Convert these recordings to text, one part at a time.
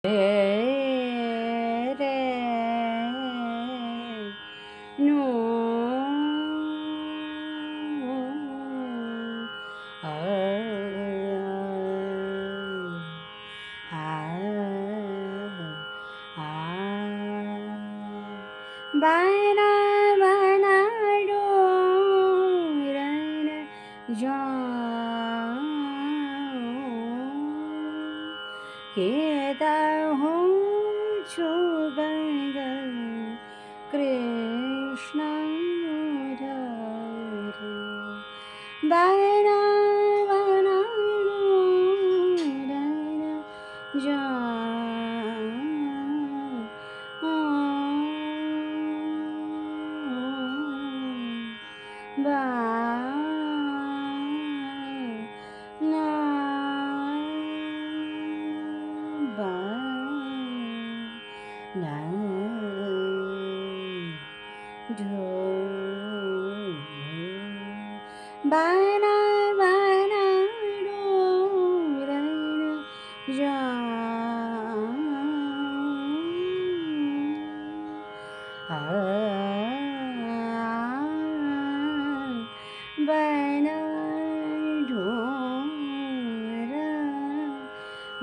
રે નો બાના બનાડો રણ જાઉં કેતા હું છું બંગલ કૃષ્ણ મુરારી બાના બનાડો રણ બાના બનાડો રણ બનાડો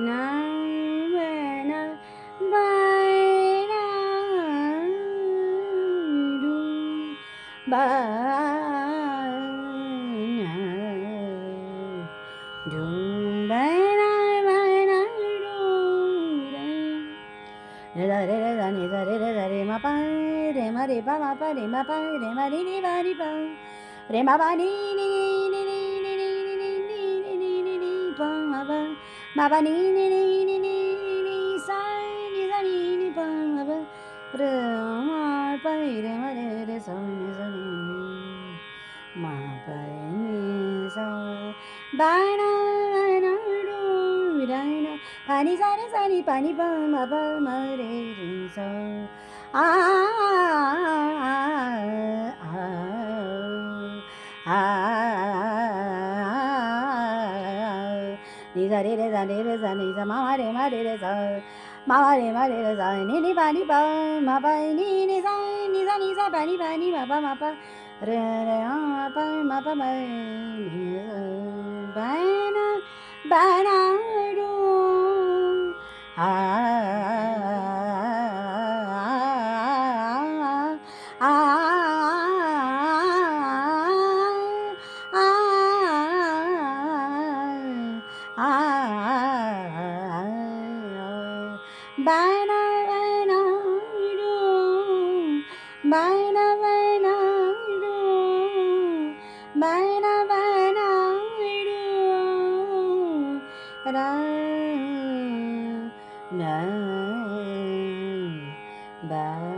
ના બના બનાડો re ma pa re ma re pa ma pa re ma pa re ma ni ma ni pa re ma pa ni pa ma pa ni sa ni pa ma pa re ma pa re ma re sa ni ma pa ni sa bana do rana pani sa ni pani pa ma re sa ni sa re sa ni sa ma re re sa ma re re sa ni pa ma pa ni sa pa ni ma pa re ma pa ma ni bana bana do bana do bana do bana do ra na ba